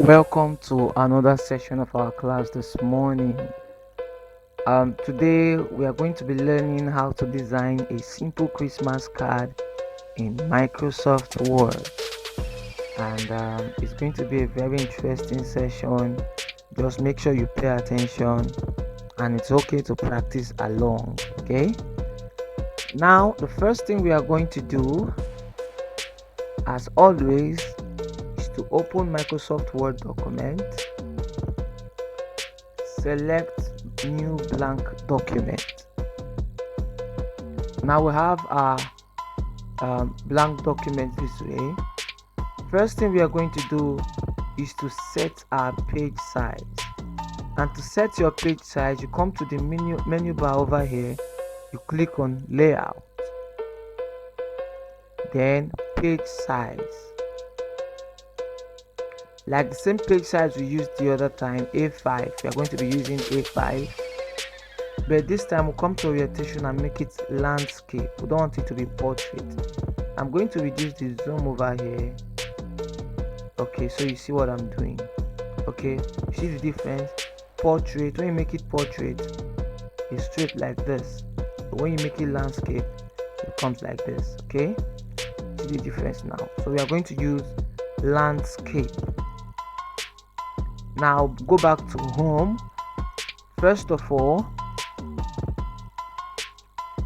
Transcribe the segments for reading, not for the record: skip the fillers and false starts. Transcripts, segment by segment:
Welcome to another session of our class this morning. Today we are going to be learning how to design a simple Christmas card in Microsoft Word, and it's going to be a very interesting session. Just make sure you pay attention, and it's okay to practice along. Okay. Now, the first thing we are going to do, as always, is to open Microsoft Word document, select new blank document. Now we have our blank document this way. First thing we are going to do is to set our page size, and to set your page size, you come to the menu bar over here, you click on layout, then page size, like the same page size we used the other time, A5. We are going to be using A5, but this time we'll come to orientation and make it landscape. We don't want it to be portrait. I'm going to reduce the zoom over here. Okay, so you see what I'm doing. Okay, you see the difference. Portrait, when you make it portrait, it's straight like this, but when you make it landscape, it comes like this. Okay, see the difference now. So we are going to use landscape. Now go back to home. First of all,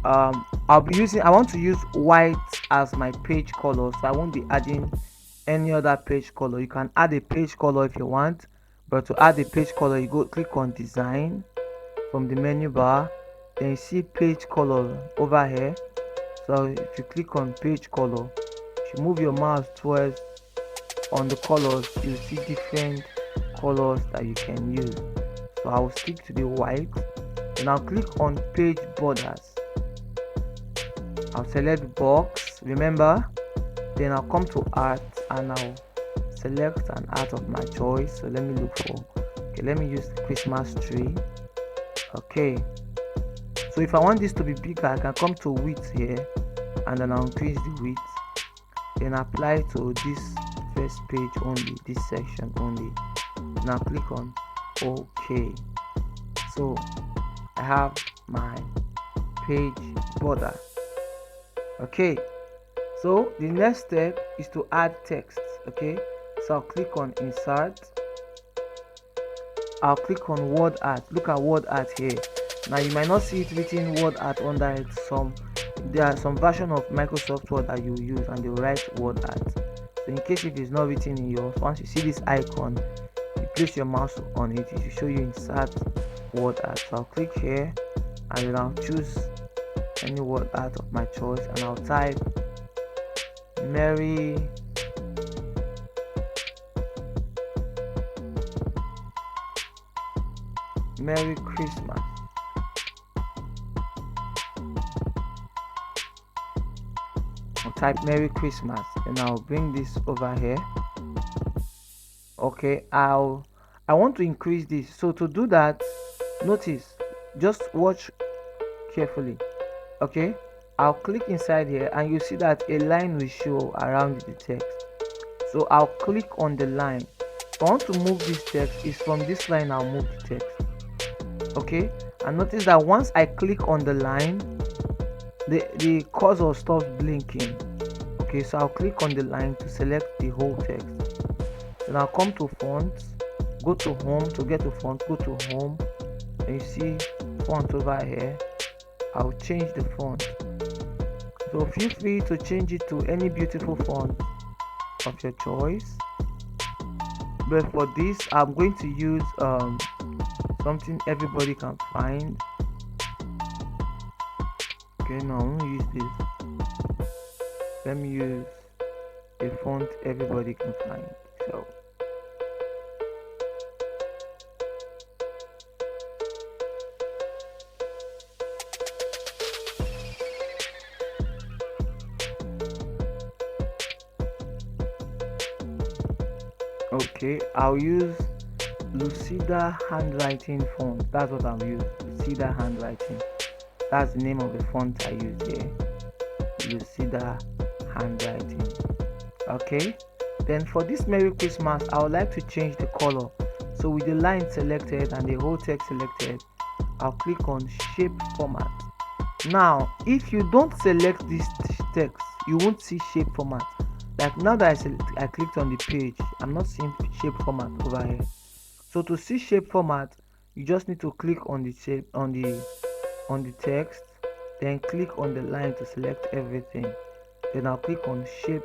I want to use white as my page color, so I won't be adding any other page color. You can add a page color if you want, but to add a page color, you go click on design from the menu bar, then you see page color over here. So if you click on page color, if you move your mouse towards on the colors, you see different colors that you can use. So I will stick to the white, and I'll click on page borders. I'll select box, remember, then I'll come to art and I'll select an art of my choice. So let me look for, okay, let me use the Christmas tree. Okay, so if I want this to be bigger, I can come to width here, and then I'll increase the width, then apply to this first page only, this section only. Now click on OK. So I have my page border. Okay, so the next step is to add text. Okay, so I'll click on insert, I'll click on word art. Look at word art here. Now you might not see it written word art under it. There are some version of Microsoft Word that you use and they write word art. So in case if it's not written in yours, once you see this icon, you place your mouse on it, it will show you insert word art. So I'll click here, and then I'll choose any word art of my choice, and I'll type Merry Christmas. I'll type Merry Christmas, and I'll bring this over here. Okay, I want to increase this. So to do that, notice, just watch carefully. Okay, I'll click inside here, and you see that a line will show around the text. So I'll click on the line. If I want to move this text, it's from this line I'll move the text. Okay, and notice that once I click on the line, the cursor stops blinking. Okay, so I'll click on the line to select the whole text. Then I'll come to fonts, go to home. To get to font, go to home, and you see font over here. I'll change the font. So feel free to change it to any beautiful font of your choice, but for this I'm going to use something everybody can find. Okay, now I'm gonna use this. Let me use a font everybody can find. So okay, I'll use Lucida handwriting font. That's what I'll use. Lucida handwriting. That's the name of the font I use here. Lucida handwriting. Okay, Then for this Merry Christmas, I would like to change the color. So with the line selected and the whole text selected, I'll click on shape format. Now if you don't select this text, you won't see shape format. Like now that I clicked on the page, I'm not seeing shape format over here. So to see shape format, you just need to click on the shape on the text, then click on the line to select everything. Then I'll click on shape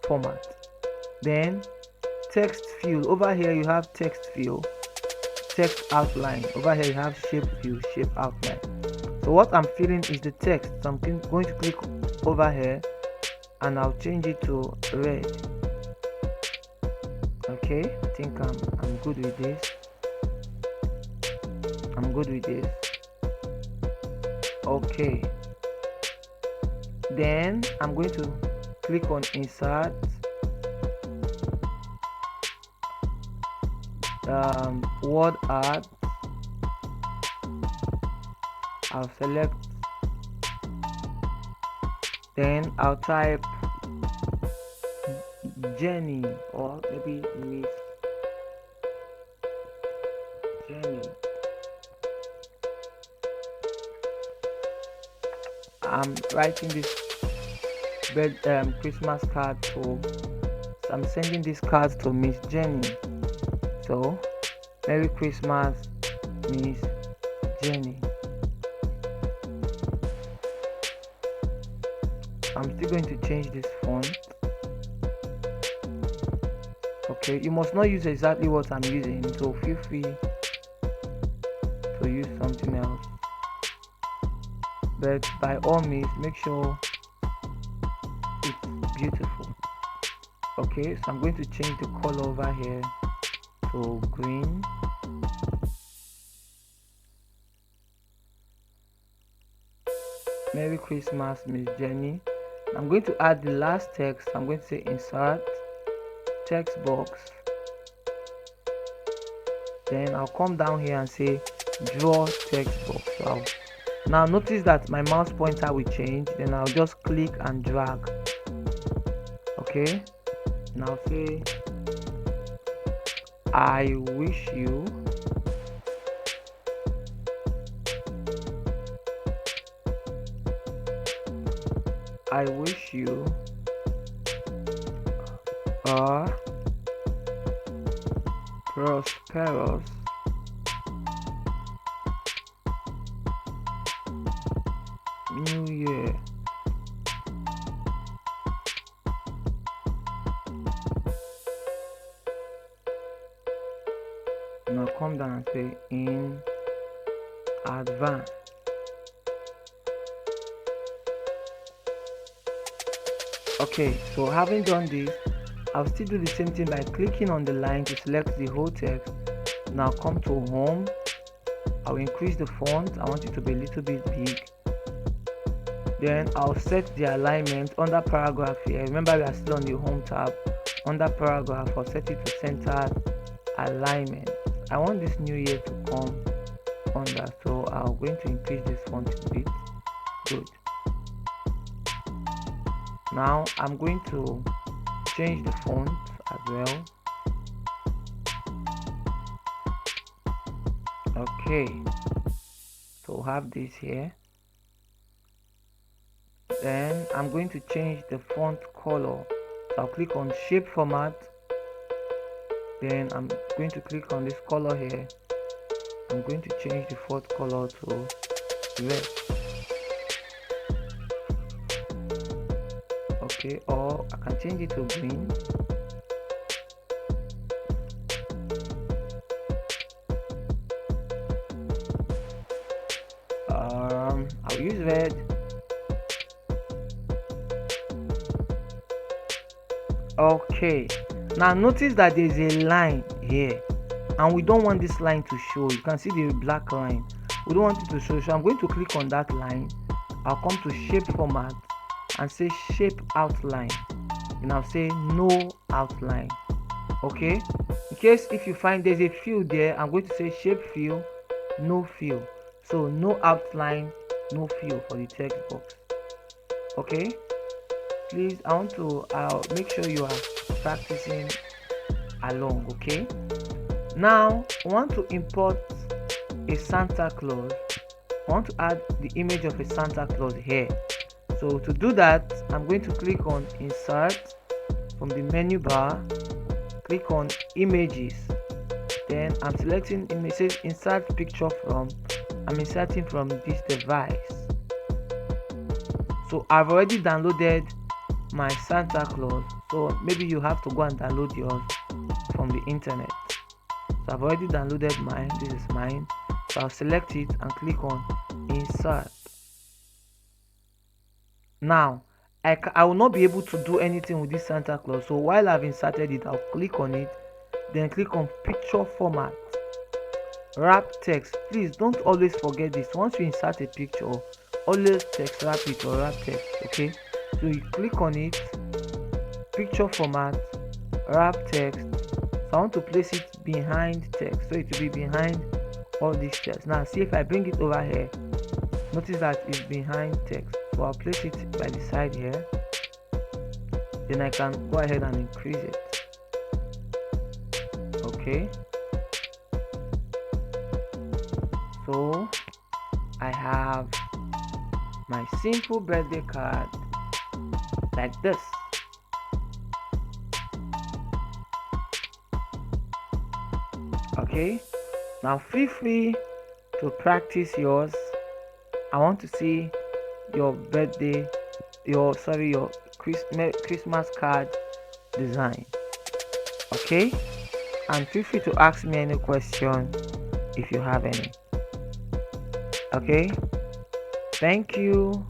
format. Then text fill. Over here you have text fill, text outline. Over here you have shape fill, shape outline. So what I'm filling is the text. So I'm going to click over here and I'll change it to red. Okay, I think I'm good with this. I'm good with this. Okay, then I'm going to click on insert, word art. I'll select, then I'll type Jenny, or maybe Miss Jenny. I'm writing this Christmas card to, so I'm sending this card to Miss Jenny. So Merry Christmas, Miss Jenny. I'm still going to change this font. Okay, you must not use exactly what I'm using, so feel free to use something else, but by all means make sure it's beautiful. Okay, so I'm going to change the color over here to green. Merry Christmas, Miss Jenny. I'm going to add the last text. I'm going to say insert text box. Then I'll come down here and say draw text box. So now notice that my mouse pointer will change. Then I'll just click and drag. Okay, now say I wish you a prosperous new year. Now come down and say in advance. Okay, so having done this, I'll still do the same thing by clicking on the line to select the whole text. Now come to home. I'll increase the font. I want it to be a little bit big. Then I'll set the alignment under paragraph here. Remember, we are still on the home tab. Under paragraph, I'll set it to centered alignment. I want this new year to come under, so I'm going to increase this font a bit. Good. Now I'm going to change the font as well. Okay, so have this here. Then I'm going to change the font color. So I'll click on shape format. Then I'm going to click on this color here. I'm going to change the font color to red. Okay, or I can change it to green. I'll use red. Okay, now notice that there's a line here and we don't want this line to show. You can see the black line. We don't want it to show, so I'm going to click on that line. I'll come to shape format and say shape outline, and I'll say no outline. Okay, in case if you find there's a fill there, I'm going to say shape fill, no fill. So no outline, no fill for the text box. Okay, please, I want to make sure you are practicing along. Okay, now I want to import a Santa Claus. I want to add the image of a Santa Claus here. So to do that, I'm going to click on insert from the menu bar, click on images, then I'm selecting image. It says insert picture from. I'm inserting from this device. So I've already downloaded my Santa Claus, so maybe you have to go and download yours from the internet. So I've already downloaded mine. This is mine. So I'll select it and click on insert. Now I will not be able to do anything with this Santa Claus, so while I've inserted it, I'll click on it, then click on picture format, wrap text. Please don't always forget this. Once you insert a picture, always text wrap it or wrap text. Okay, so you click on it, picture format, wrap text. So I want to place it behind text, so it will be behind all these text. Now see, if I bring it over here, notice that it's behind text. So I'll place it by the side here, then I can go ahead and increase it. Okay, so I have my simple birthday card like this. Okay, now feel free to practice yours. I want to see your birthday, your Christmas card design. Okay, and feel free to ask me any question if you have any. Okay, thank you.